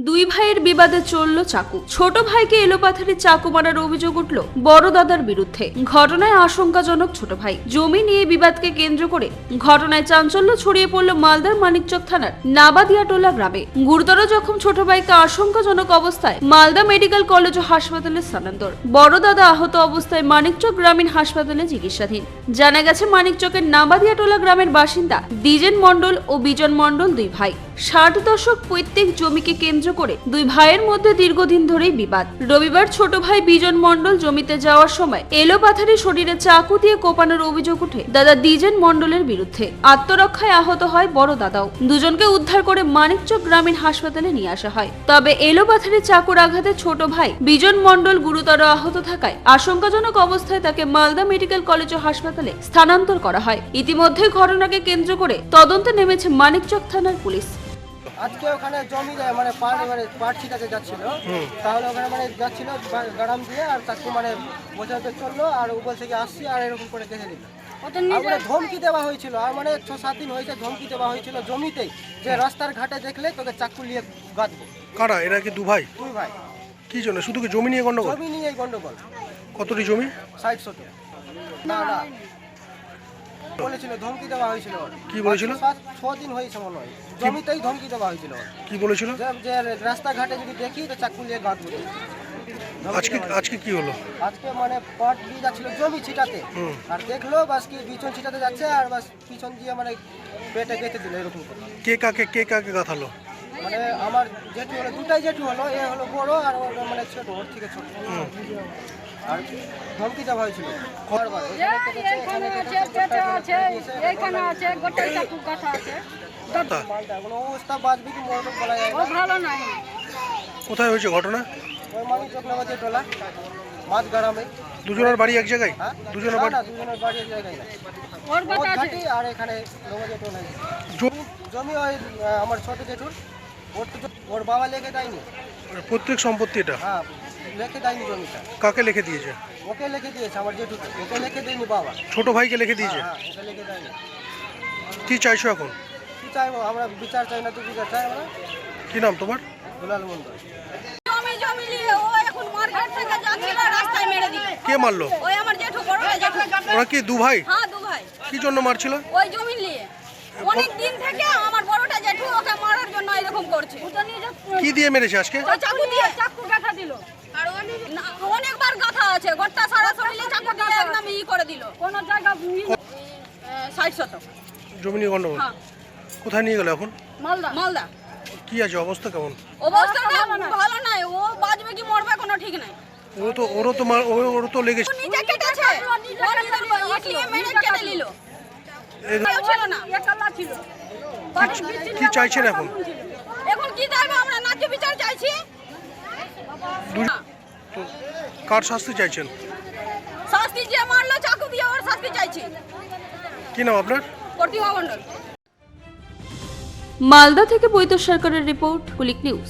দুই ভাইয়ের বিবাদে চলল চাকু। ছোট ভাইকে এলোপাথারি চাকু মারার অভিযোগ উঠল বড় দাদার বিরুদ্ধে। ঘটনায় আশঙ্কাজনক ছোট ভাই। জমি নিয়ে বিবাদকে কেন্দ্র করে ঘটনায় চাঞ্চল্য ছড়িয়ে পড়ল মালদার মানিকচক থানার নাবাদিয়াটোলা গ্রামে। গুরুতর জখম ছোট ভাইকে আশঙ্কাজনক অবস্থায় মালদা মেডিকেল কলেজ ও হাসপাতালে স্থানান্তর। বড় দাদা আহত অবস্থায় মানিকচক গ্রামীণ হাসপাতালে চিকিৎসাধীন। জানা গেছে মানিকচকের নাবাদিয়াটোলা গ্রামের বাসিন্দা দ্বিজেন মণ্ডল ও বিজন মণ্ডল দুই ভাই। 60 দশক পৈতৃক জমিকে কেন্দ্র করে দুই ভাইয়ের মধ্যে দীর্ঘদিন ধরেই বিবাদ। রবিবার ছোট ভাই বিজন মণ্ডল জমিতে যাওয়ার সময় এলোপাথারি শরীরে চাকু দিয়ে কোপানোর অভিযোগ উঠে দাদা দ্বিজেন মণ্ডলের বিরুদ্ধে। আত্মরক্ষায় আহত হয় বড় দাদাও। দুজনকে উদ্ধার করে মানিকচক গ্রামীণ হাসপাতালে নিয়ে আসা হয়। তবে এলোপাথারি চাকুর আঘাতে ছোট ভাই বিজন মণ্ডল গুরুতর আহত থাকায় আশঙ্কাজনক অবস্থায় তাকে মালদা মেডিকেল কলেজ ও হাসপাতালে স্থানান্তর করা হয়। ইতিমধ্যে ঘটনাকে কেন্দ্র করে তদন্তে নেমেছে মানিকচক থানার পুলিশ। আজকে ওখানে জমি মানে পাট ছিটাতে যাচ্ছিল, তাহলে ওখানে মানে যাচ্ছিল গ্রাম দিয়ে, আর তাকে মানে বোঝাতে চললো, আর উপর থেকে আসছি আর এরকম করে দেখে দিল। আর ধমকি দেওয়া হয়েছিল, আর মানে 6-7 দিন হয়েছে ধমকি দেওয়া হয়েছিল জমিতেই, যে রাস্তার ঘাটে দেখলে তোকে চাকু নিয়ে গাঁদবো। কারা এরা? কি দু ভাই? দুই ভাই। কি জন্য? শুধু কি জমি নিয়ে গন্ডগোল? জমি নিয়ে গন্ডগোল। কতটি জমি? 60 শতক। না বলেছিল, ধমকি দেওয়া হয়েছিল। কি বলেছিল? 6 দিন হয়েছে মনে হয়, জমিতেই ধমকি দেওয়া হয়েছিল। কি বলেছিল? যে রাস্তাঘাটে যদি দেখি তো চাকু নিয়ে গাঁদবো। আজকে কি হলো? আজকে মানে পাট দিয়ে যাচ্ছিল জমি ছিটাতে, আর দেখলো বাস কি বিছন ছিটাতে যাচ্ছে, আর বাস পিছন দিয়ে মানে পেটে গেঁথে দিল এরকম করে। কে কাকে গাথালো? মানে আমার জেঠু হলো, দুটাই জেঠু হলো, এ হলো বড় আর ওর মানে ছোট, ওর থেকে ছোট। আর ধমকি দেওয়া হয়েছিল বারবার। অবস্থা বাঁচবি কি মরবে বলা যায় না। কোথায় হয়েছে ঘটনা? ওই মানিকচক নাবাদিয়াটোলা মাছ গ্রামে। দুজনের বাড়ি এক জায়গায়? হ্যাঁ, দুজনের বাড়ি? দুজনের বাড়ি এক জায়গায় না, আর এখানে নাবাদিয়াটোলা জমি ওই আমার ছোট জেঠুর। ওর বাবা লিখে দেয়নি প্রত্যেক সম্পত্তি এটা? হ্যাঁ, লিখে দেয়নি জমিটা। কাকে লিখে দিয়েছে? ওকে লিখে দিয়েছে আমার জেঠুকে, ওকে লিখে দেয়নি বাবা। ছোট ভাইকে লিখে দিয়েছে? হ্যাঁ, ওকে লিখে দেয়নি। কি চাইছো এখন? কি চাইবো আমরা? বিচার চাই না তো বিচার চাই আমরা। কি নাম তোমার? দুলাল মন্ডল। জমি নিয়ে ও এখন মার্কেট থেকে যাচ্ছিল, রাস্তায় মেরে দিল। কে মারলো? ওই আমার জেঠু, বড় জেঠু। ওরা কি দু ভাই? হ্যাঁ, দু ভাই। কি জন্য মারছিল? ওই জমি নিয়ে অনেক দিন থেকে আমার বড়টা জেঠু ওকে মারার জন্য এরকম করছে। কি দিয়ে মেরেছে আজকে? ওই চাকু দিয়ে, চাকু গাঁথা দিল। আর অনেকবার গাঁথা আছে, গোটা সারা শরীরে চাকু দিয়ে একদম ই করে দিল। কোন জায়গা 60 শতক জমি নিয়ে গন্ডগোল? হ্যাঁ। কোথায় নিয়ে গেল এখন? মালদা। কি আছে অবস্থা কেমন? অবস্থাটা ভালো নাই, ও বাঁচবে কি মরবে কোনো ঠিক নাই। ওরও তো লেগেছে। নিজে কেটেছে, ও নিজে ইটলিয়ে মেরে কেটে নিল। ছিল না, একালা ছিল। কি চাইছেন এখন? এখন কি চাইবো আমরা? ন্যায্য বিচার চাইছি। তো কার শাস্তি চাইছেন? শাস্তি যে মারলো চাকু দিয়ে, ওর শাস্তি চাইছি। কি নাম আপনার? প্রতিভা মণ্ডল। মালদা থেকে বৈদ্য সরকারের রিপোর্ট, কুলিক নিউজ।